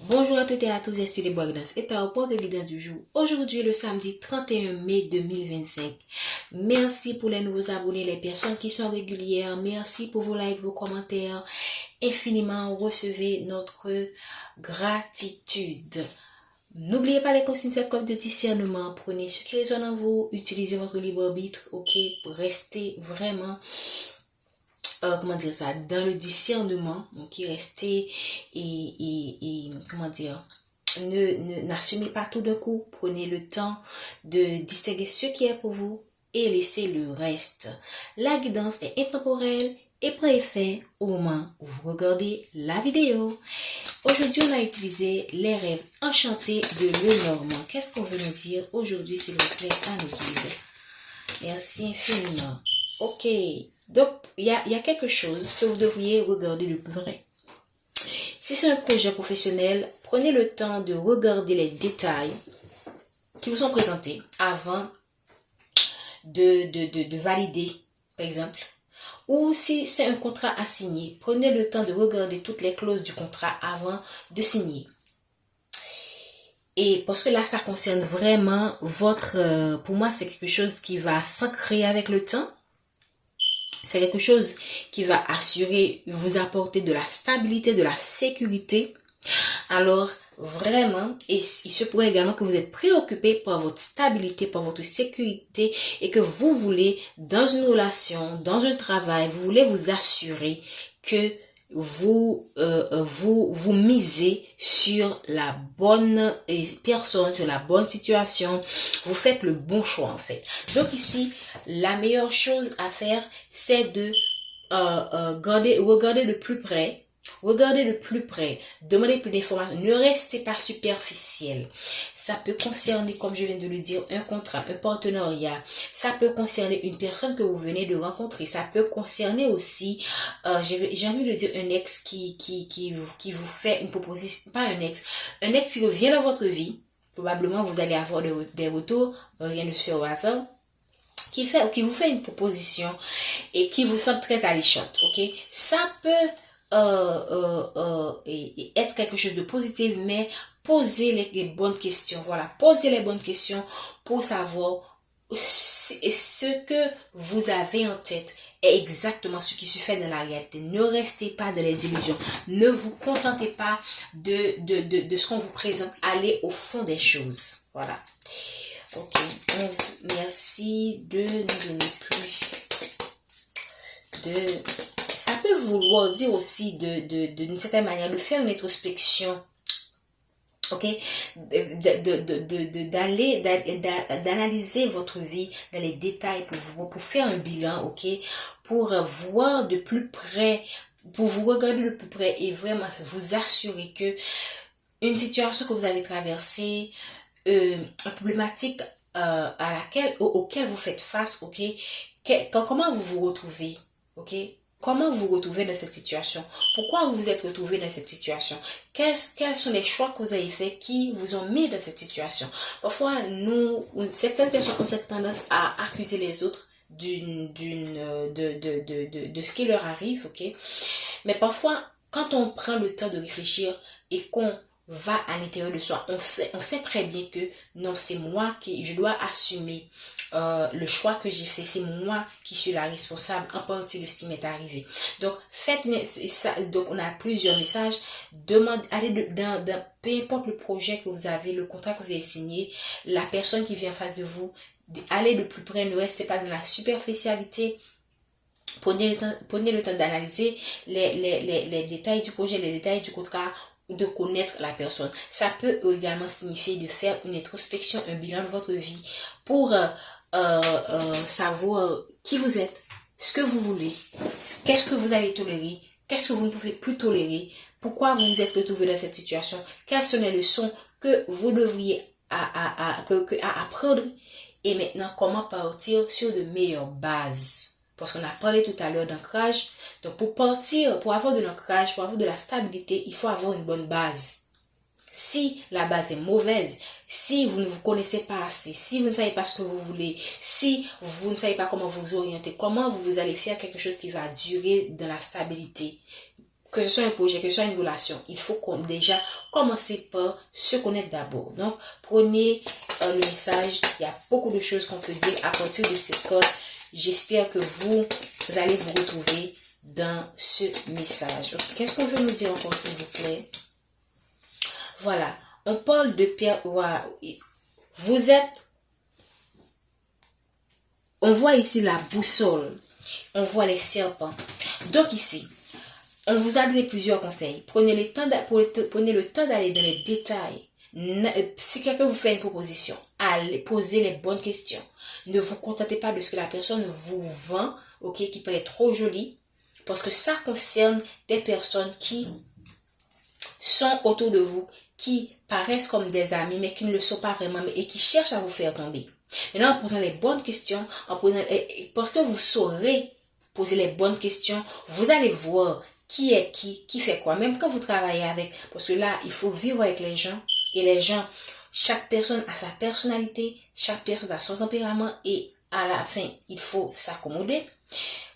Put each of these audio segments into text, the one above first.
Bonjour à toutes et à tous, je suis les Guidance et ta rapport de guidance du jour. Aujourd'hui, le samedi 31 mai 2025. Merci pour les nouveaux abonnés, les personnes qui sont régulières. Merci pour vos likes, vos commentaires. Infiniment, recevez notre gratitude. N'oubliez pas les consignes faites comme de discernement. Prenez ce qui résonne en vous. Utilisez votre libre arbitre. Ok, restez vraiment... comment dire ça, dans le discernement, ok, restez et comment dire, n'assumez pas tout d'un coup, prenez le temps de distinguer ce qui est pour vous et laissez le reste. La guidance est intemporelle et prend effet au moment où vous regardez la vidéo. Aujourd'hui, on a utilisé les rêves enchantés de Lenormand. Qu'est-ce qu'on veut nous dire aujourd'hui, s'il vous plaît, à nos guides? Merci infiniment. Ok, donc il y a quelque chose que vous devriez regarder de plus près. Si c'est un projet professionnel, prenez le temps de regarder les détails qui vous sont présentés avant de valider, par exemple. Ou si c'est un contrat à signer, prenez le temps de regarder toutes les clauses du contrat avant de signer. Et parce que là, ça concerne vraiment votre... pour moi, c'est quelque chose qui va s'ancrer avec le temps. C'est quelque chose qui va assurer, vous apporter de la stabilité, de la sécurité. Alors, vraiment, et il se pourrait également que vous êtes préoccupé par votre stabilité, par votre sécurité et que vous voulez, dans une relation, dans un travail, vous voulez vous assurer que vous misez sur la bonne personne, sur la bonne situation, vous faites le bon choix en fait. Donc ici, la meilleure chose à faire, c'est de regarder de plus près. Regardez de plus près, demandez plus d'informations, ne restez pas superficiel. Ça peut concerner, comme je viens de le dire, un contrat, un partenariat. Ça peut concerner une personne que vous venez de rencontrer. Ça peut concerner aussi, j'ai envie de dire, un ex qui vous fait une proposition, pas un ex qui revient dans votre vie. Probablement, vous allez avoir des retours, rien ne se fait au hasard. Qui vous fait une proposition et qui vous semble très alléchante, ok? Ça peut être quelque chose de positif, mais posez les bonnes questions. Voilà, posez les bonnes questions pour savoir ce que vous avez en tête est exactement ce qui se fait dans la réalité. Ne restez pas dans les illusions. Ne vous contentez pas de ce qu'on vous présente. Allez au fond des choses. Voilà. Ok. Merci de nous donner plus de... Ça peut vouloir dire aussi d'une certaine manière de faire une introspection, ok, d'analyser votre vie dans les détails pour faire un bilan, ok, pour voir de plus près, pour vous regarder de plus près et vraiment vous assurer que une situation que vous avez traversée, une problématique auquel vous faites face, ok, comment vous vous retrouvez, ok. Comment vous vous retrouvez dans cette situation? Pourquoi vous vous êtes retrouvé dans cette situation? Quels sont les choix que vous avez faits qui vous ont mis dans cette situation? Parfois, certaines personnes ont cette tendance à accuser les autres de ce qui leur arrive, ok? Mais parfois, quand on prend le temps de réfléchir et qu'on va à l'intérieur de soi, on sait très bien que non, c'est moi je dois assumer le choix que j'ai fait, c'est moi qui suis la responsable en partie de ce qui m'est arrivé. Donc donc on a plusieurs messages. Allez dans peu importe le projet que vous avez, le contrat que vous avez signé, la personne qui vient en face de vous, allez de plus près, ne restez pas dans la superficialité. Prenez le temps d'analyser les détails du projet, les détails du contrat, de connaître la personne. Ça peut également signifier de faire une introspection, un bilan de votre vie pour savoir qui vous êtes, ce que vous voulez, qu'est-ce que vous allez tolérer, qu'est-ce que vous ne pouvez plus tolérer, pourquoi vous vous êtes retrouvé dans cette situation, quelles sont les leçons que vous devriez apprendre et maintenant comment partir sur de meilleures bases. Parce qu'on a parlé tout à l'heure d'ancrage. Donc pour avoir de l'ancrage, pour avoir de la stabilité, il faut avoir une bonne base. Si la base est mauvaise, si vous ne vous connaissez pas assez, si vous ne savez pas ce que vous voulez, si vous ne savez pas comment vous orienter, comment vous allez faire quelque chose qui va durer dans la stabilité, que ce soit un projet, que ce soit une relation, il faut déjà commencer par se connaître d'abord. Donc, prenez le message. Il y a beaucoup de choses qu'on peut dire à partir de cette corde. J'espère que vous allez vous retrouver dans ce message. Qu'est-ce qu'on veut nous dire encore, s'il vous plaît? Voilà. On parle de Pierre. Vous êtes... On voit ici la boussole. On voit les serpents. Donc ici, on vous a donné plusieurs conseils. Prenez le temps d'aller dans les détails. Si quelqu'un vous fait une proposition, allez poser les bonnes questions. Ne vous contentez pas de ce que la personne vous vend, ok, qui peut être trop joli, parce que ça concerne des personnes qui sont autour de vous, qui paraissent comme des amis, mais qui ne le sont pas vraiment, et qui cherchent à vous faire tomber. Maintenant, en posant les bonnes questions, parce que vous saurez poser les bonnes questions, vous allez voir qui est qui fait quoi, même quand vous travaillez avec, parce que là, il faut vivre avec les gens, et les gens, chaque personne a sa personnalité, chaque personne a son tempérament, et à la fin, il faut s'accommoder.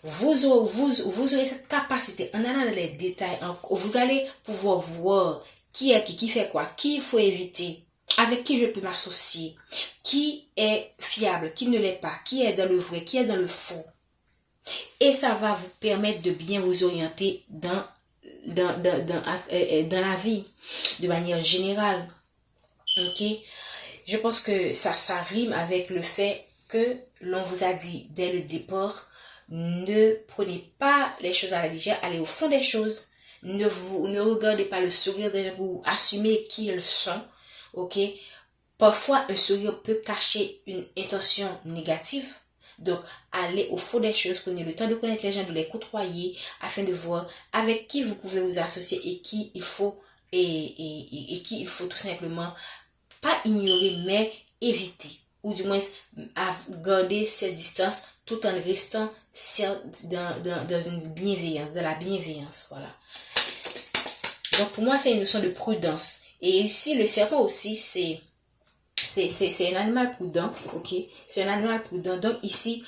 Vous aurez cette capacité, en allant dans les détails, vous allez pouvoir voir qui est qui fait quoi, qui il faut éviter, avec qui je peux m'associer, qui est fiable, qui ne l'est pas, qui est dans le vrai, qui est dans le faux. Et ça va vous permettre de bien vous orienter dans la vie, de manière générale. Ok? Je pense que ça rime avec le fait que l'on vous a dit dès le départ, ne prenez pas les choses à la légère, allez au fond des choses. Ne regardez pas le sourire des gens pour assumer qui ils sont. Ok? Parfois, un sourire peut cacher une intention négative. Donc, allez au fond des choses, prenez le temps de connaître les gens, de les côtoyer, afin de voir avec qui vous pouvez vous associer et qui il faut, et qui il faut tout simplement pas ignorer, mais éviter. Ou du moins, garder cette distance tout en restant dans une bienveillance, dans la bienveillance. Voilà. Donc, pour moi, c'est une notion de prudence. Et ici, le serpent aussi, c'est un animal prudent, ok? C'est un animal prudent. Donc ici,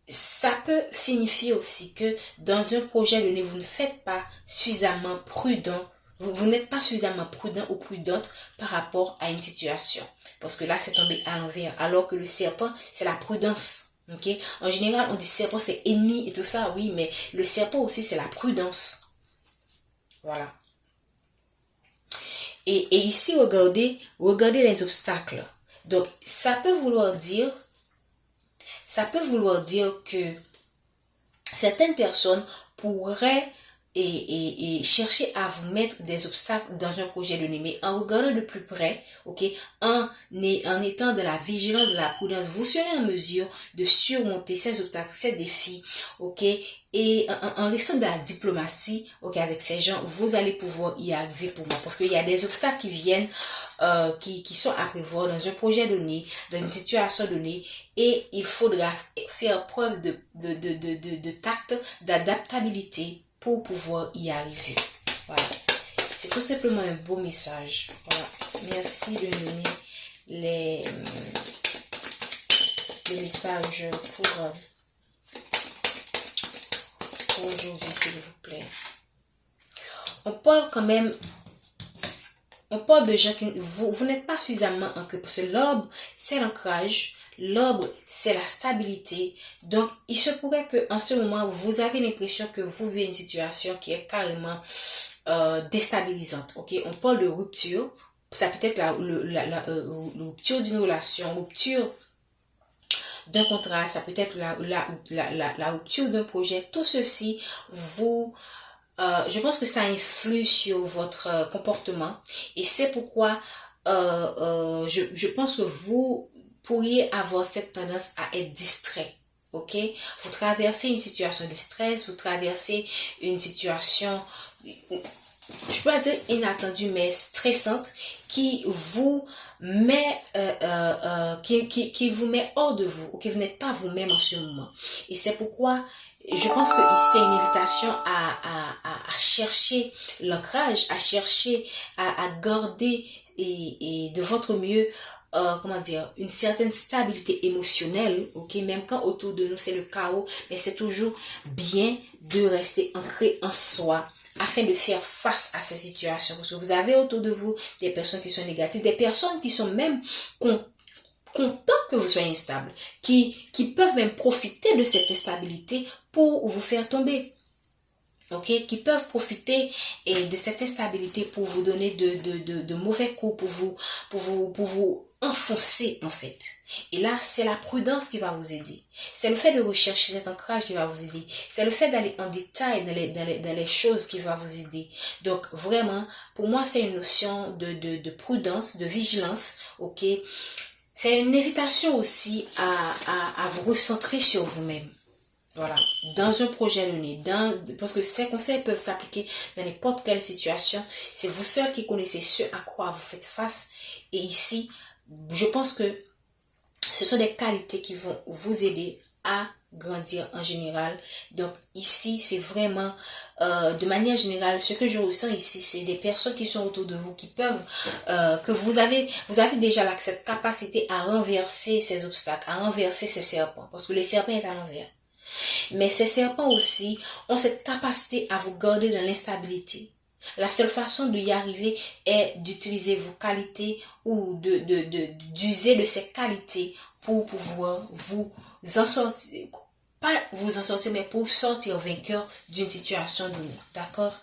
ça peut signifier aussi que dans un projet donné, vous ne faites pas suffisamment prudent. Vous n'êtes pas suffisamment prudent ou prudente par rapport à une situation. Parce que là, c'est tombé à l'envers. Alors que le serpent, c'est la prudence. Ok? En général, on dit serpent, c'est ennemi et tout ça, oui, mais le serpent aussi, c'est la prudence. Voilà. Et ici, regardez les obstacles. Donc, ça peut vouloir dire que certaines personnes pourraient chercher à vous mettre des obstacles dans un projet donné, mais en regardant de plus près, ok, en étant de la vigilance, de la prudence, vous serez en mesure de surmonter ces obstacles, ces défis, ok, et en restant de la diplomatie, ok, avec ces gens, vous allez pouvoir y arriver pour moi, parce qu'il y a des obstacles qui viennent, qui sont à prévoir dans un projet donné, dans une situation donnée, et il faudra faire preuve de tact, d'adaptabilité pour pouvoir y arriver. Voilà. C'est tout simplement un beau message. Voilà. Merci de donner les messages pour aujourd'hui, s'il vous plaît. On parle quand même, on parle de gens qui, vous n'êtes pas suffisamment ancré, parce que l'arbre, c'est l'ancrage. L'arbre, c'est la stabilité. Donc, il se pourrait qu'en ce moment, vous avez l'impression que vous vivez une situation qui est carrément déstabilisante. Ok, on parle de rupture. Ça peut être la rupture d'une relation, rupture d'un contrat. Ça peut être la rupture d'un projet. Tout ceci, je pense que ça influe sur votre comportement. Et c'est pourquoi je pense que vous pourriez avoir cette tendance à être distrait, ok? Vous traversez une situation de stress, vous traversez une situation, je peux pas dire inattendue, mais stressante, qui vous met, qui vous met hors de vous, ok? Vous n'êtes pas vous-même en ce moment. Et c'est pourquoi je pense que ici c'est une invitation à chercher l'ancrage, à chercher à garder et de votre mieux, comment dire, une certaine stabilité émotionnelle, ok, même quand autour de nous c'est le chaos, mais c'est toujours bien de rester ancré en soi, afin de faire face à ces situations. Parce que vous avez autour de vous des personnes qui sont négatives, des personnes qui sont même contents que vous soyez instable, qui peuvent même profiter de cette instabilité pour vous faire tomber. Ok, qui peuvent profiter de cette instabilité pour vous donner de mauvais coups, pour vous enfoncer en fait. Et là, c'est la prudence qui va vous aider. C'est le fait de rechercher cet ancrage qui va vous aider. C'est le fait d'aller en détail dans les choses qui va vous aider. Donc vraiment, pour moi, c'est une notion de prudence, de vigilance. Ok, c'est une invitation aussi à vous recentrer sur vous-même. Voilà, dans un projet donné, parce que ces conseils peuvent s'appliquer dans n'importe quelle situation. C'est vous seul qui connaissez ce à quoi vous faites face. Et ici, je pense que ce sont des qualités qui vont vous aider à grandir en général. Donc ici, c'est vraiment, de manière générale, ce que je ressens ici, c'est des personnes qui sont autour de vous, qui peuvent, que vous avez déjà cette capacité à renverser ces obstacles, à renverser ces serpents. Parce que le serpent est à l'envers. Mais ces serpents aussi ont cette capacité à vous garder dans l'instabilité. La seule façon d'y arriver est d'utiliser vos qualités ou d'user de ces qualités pour pouvoir vous en sortir, pas vous en sortir, mais pour sortir vainqueur d'une situation donnée. D'accord?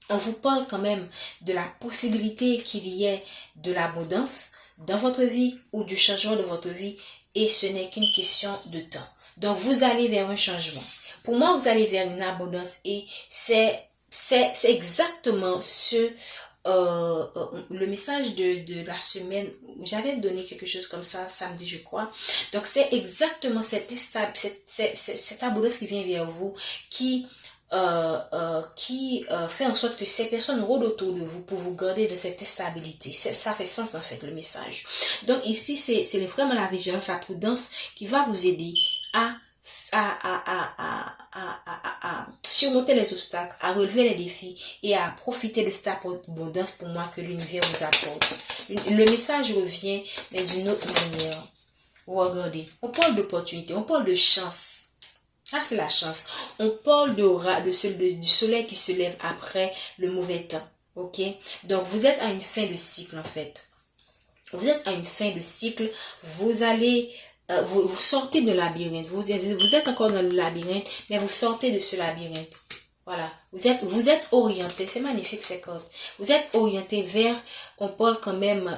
On vous parle quand même de la possibilité qu'il y ait de l'abondance dans votre vie ou du changement de votre vie, et ce n'est qu'une question de temps. Donc vous allez vers un changement. Pour moi, vous allez vers une abondance, et c'est exactement le message de la semaine. J'avais donné quelque chose comme ça samedi, je crois. Donc c'est exactement cette abondance qui vient vers vous, qui fait en sorte que ces personnes rôdent autour de vous pour vous garder de cette stabilité. Ça fait sens en fait, le message. Donc ici, c'est vraiment la vigilance, la prudence qui va vous aider à surmonter les obstacles, à relever les défis et à profiter de cette abondance pour moi que l'univers vous apporte. Le message revient, mais d'une autre manière. Regardez, on parle d'opportunité, on parle de chance. Ah, c'est la chance. On parle du soleil qui se lève après le mauvais temps. Ok? Donc, vous êtes à une fin de cycle, en fait. Vous êtes à une fin de cycle. Vous allez, vous sortez de labyrinthe. Vous êtes encore dans le labyrinthe, mais vous sortez de ce labyrinthe. Voilà. Vous êtes orienté. C'est magnifique, ces cordes. Vous êtes orienté vers, on parle quand même,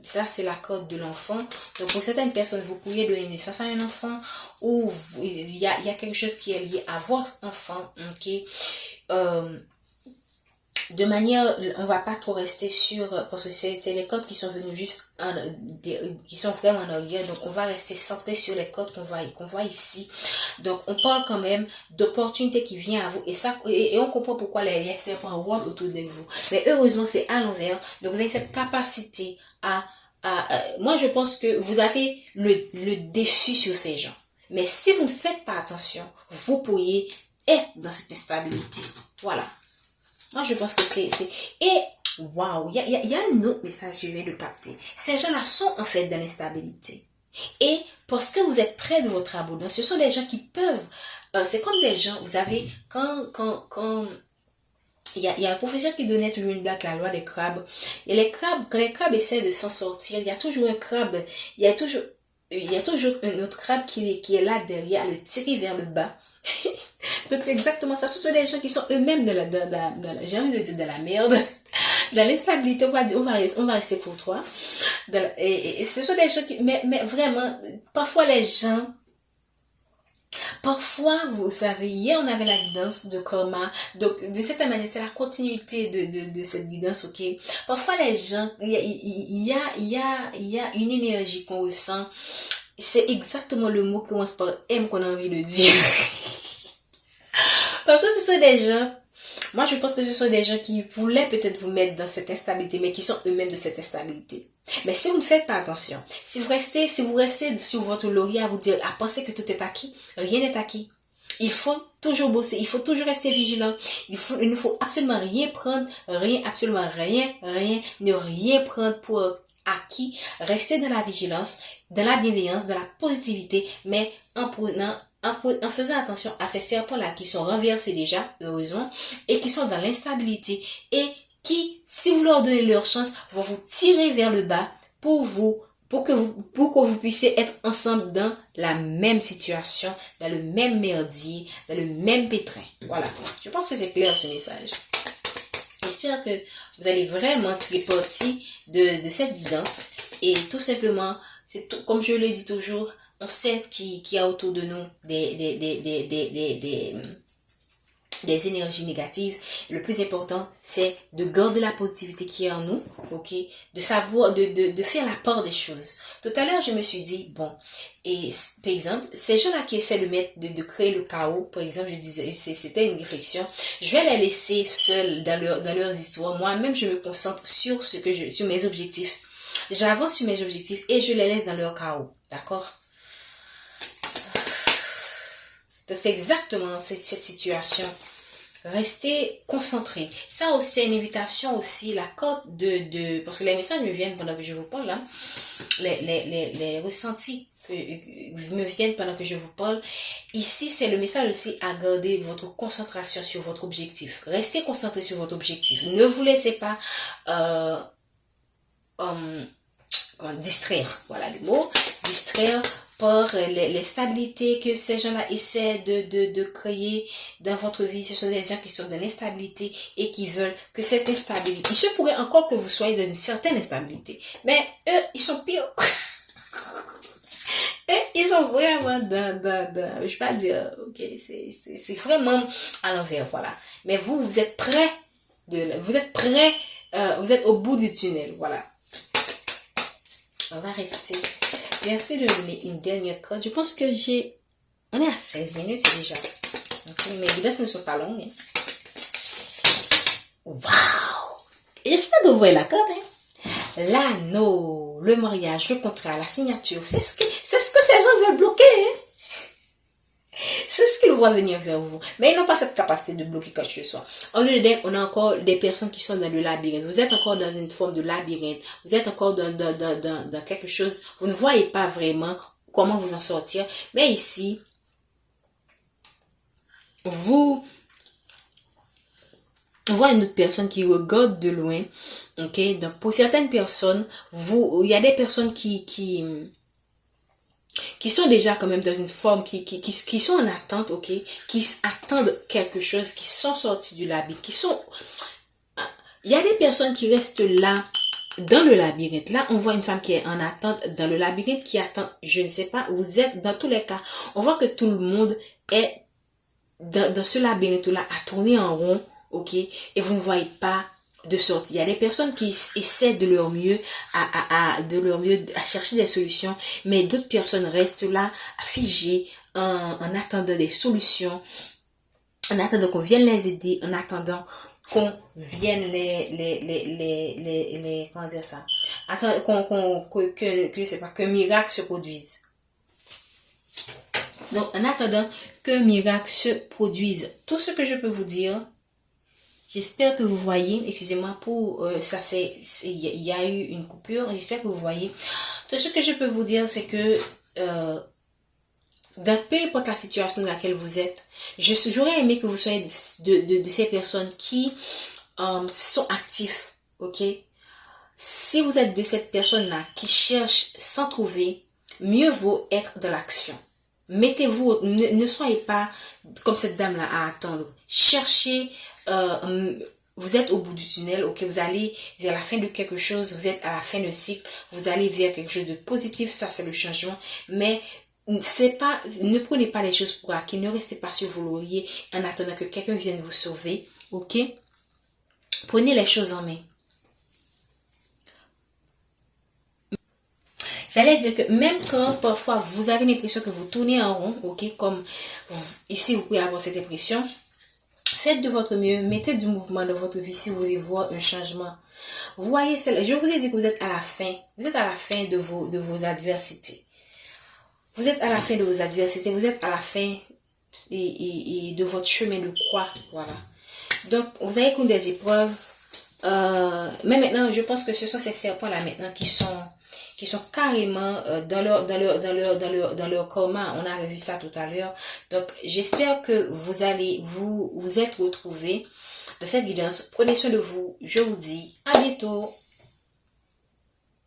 ça c'est la corde de l'enfant. Donc pour certaines personnes, vous pourriez donner naissance à un enfant, ou il y a quelque chose qui est lié à votre enfant. Ok. De manière, on va pas trop rester sur, parce que c'est les codes qui sont venus juste, qui sont vraiment en arrière. Donc on va rester centré sur les codes qu'on voit ici. Donc on parle quand même d'opportunités qui viennent à vous, et on comprend pourquoi les serpents rôdent autour de vous. Mais heureusement c'est à l'envers. Donc vous avez cette capacité moi je pense que vous avez le dessus sur ces gens. Mais si vous ne faites pas attention, vous pourriez être dans cette instabilité. Voilà. Moi, je pense que et, waouh, il y a un autre message que je viens de capter. Ces gens-là sont en fait dans l'instabilité. Et parce que vous êtes près de votre abondance, ce sont des gens qui peuvent, c'est comme des gens, vous avez, quand il y a un professeur qui donnait toujours une blague, la loi des crabes. Et les crabes, quand les crabes essaient de s'en sortir, il y a toujours un crabe, il y a toujours un autre crabe qui est là derrière, le tirer vers le bas. Donc c'est exactement ça. Ce sont des gens qui sont eux-mêmes j'ai envie de dire de la merde, dans l'instabilité. On va rester pour toi. Et ce sont des gens qui, mais vraiment, parfois les gens, parfois, vous savez, hier on avait la guidance de karma. Donc de cette manière, c'est la continuité de cette guidance, ok. Parfois les gens, il y a une énergie qu'on ressent. C'est exactement le mot qui commence par M qu'on a envie de dire. Parce que ce sont des gens, moi je pense que ce sont des gens qui voulaient peut-être vous mettre dans cette instabilité, mais qui sont eux-mêmes de cette instabilité. Mais si vous ne faites pas attention, si vous restez sur votre laurier à vous dire, à penser que tout est acquis, rien n'est acquis. Il faut toujours bosser, il faut toujours rester vigilant. Il ne faut absolument rien prendre, absolument rien, ne rien prendre pour acquis. Restez dans la vigilance, dans la bienveillance, dans la positivité, mais en prenant en faisant attention à ces serpents-là qui sont renversés déjà, heureusement, et qui sont dans l'instabilité, et qui, si vous leur donnez leur chance, vont vous tirer vers le bas pour que vous puissiez être ensemble dans la même situation, dans le même merdier, dans le même pétrin. Voilà. Je pense que c'est clair ce message. J'espère que vous allez vraiment tirer parti de cette guidance. Et tout simplement, c'est tout, comme je le dis toujours, on sait qu'il y a autour de nous des énergies négatives. Le plus important, c'est de garder la positivité qui est en nous, ok? De savoir, de faire la part des choses. Tout à l'heure, je me suis dit, bon, et par exemple, ces gens-là qui essaient de créer le chaos, par exemple, je disais, c'était une réflexion, je vais les laisser seuls dans leurs histoires. Moi-même, je me concentre sur sur mes objectifs. J'avance sur mes objectifs et je les laisse dans leur chaos, d'accord? Donc, c'est exactement cette situation. Restez concentré. Ça aussi, c'est une invitation aussi, la corde parce que les messages me viennent pendant que je vous parle, là. Les ressentis me viennent pendant que je vous parle. Ici, c'est le message aussi à garder votre concentration sur votre objectif. Restez concentré sur votre objectif. Ne vous laissez pas distraire. Voilà le mot. Distraire par les stabilités que ces gens-là essaient de créer dans votre vie. Ce sont des gens qui sont dans l'instabilité et qui veulent que cette instabilité... Il se pourrait encore que vous soyez dans une certaine instabilité. Mais eux, ils sont pires. Et ils sont vraiment je vais pas dire, ok, c'est vraiment à l'envers, voilà. Mais vous êtes prêts, vous êtes au bout du tunnel, voilà. On va rester. Merci de donner une dernière corde. Je pense que on est à 16 minutes déjà. Okay, mes vidéos ne sont pas longues. Hein. Waouh! J'espère que vous voyez la corde. Hein. L'anneau, le mariage, le contrat, la signature. C'est ce que ces gens veulent bloquer. Hein. C'est ce qu'ils voient venir vers vous. Mais ils n'ont pas cette capacité de bloquer quoi que ce soit. En lieu de on a encore des personnes qui sont dans le labyrinthe. Vous êtes encore dans une forme de labyrinthe. Vous êtes encore dans quelque chose. Vous ne voyez pas vraiment comment vous en sortir. Mais ici, on voit une autre personne qui regarde de loin. Ok, donc pour certaines personnes, il y a des personnes qui sont déjà quand même dans une forme, qui sont en attente, ok, qui attendent quelque chose, qui sont sortis du labyrinthe, il y a des personnes qui restent là, dans le labyrinthe. Là, on voit une femme qui est en attente dans le labyrinthe, qui attend, je ne sais pas, vous êtes dans tous les cas, on voit que tout le monde est dans ce labyrinthe-là, à tourner en rond, ok, et vous ne voyez pas de sortie. Il y a des personnes qui essaient de leur mieux à chercher des solutions, mais d'autres personnes restent là figées en attendant des solutions, en attendant qu'on vienne les aider, en attendant qu'on vienne comment dire ça, qu'un miracle se produise. Donc en attendant qu'un miracle se produise, tout ce que je peux vous dire, j'espère que vous voyez, excusez-moi pour ça, il y a eu une coupure, j'espère que vous voyez. Tout ce que je peux vous dire, c'est que peu importe la situation dans laquelle vous êtes, j'aurais aimé que vous soyez de ces personnes qui sont actifs, ok? Si vous êtes de cette personne-là qui cherche sans trouver, mieux vaut être dans l'action. Mettez-vous, ne soyez pas comme cette dame-là à attendre. Cherchez, vous êtes au bout du tunnel, ok, vous allez vers la fin de quelque chose, vous êtes à la fin de cycle, vous allez vers quelque chose de positif, ça c'est le changement, mais ne prenez pas les choses pour acquis, ne restez pas sur vos lauriers en attendant que quelqu'un vienne vous sauver, ok, prenez les choses en main. J'allais dire que même quand parfois vous avez l'impression que vous tournez en rond, ok, comme ici vous pouvez avoir cette impression, faites de votre mieux, mettez du mouvement dans votre vie si vous voulez voir un changement. Voyez cela, je vous ai dit que vous êtes à la fin de vos adversités. Vous êtes à la fin de vos adversités, vous êtes à la fin et de votre chemin de croix, voilà. Donc, vous avez connu des épreuves, mais maintenant, je pense que ce sont ces serpents-là maintenant qui sont qui sont carrément dans leur karma. On avait vu ça tout à l'heure. Donc, j'espère que vous allez vous être retrouvés dans cette guidance. Prenez soin de vous. Je vous dis à bientôt.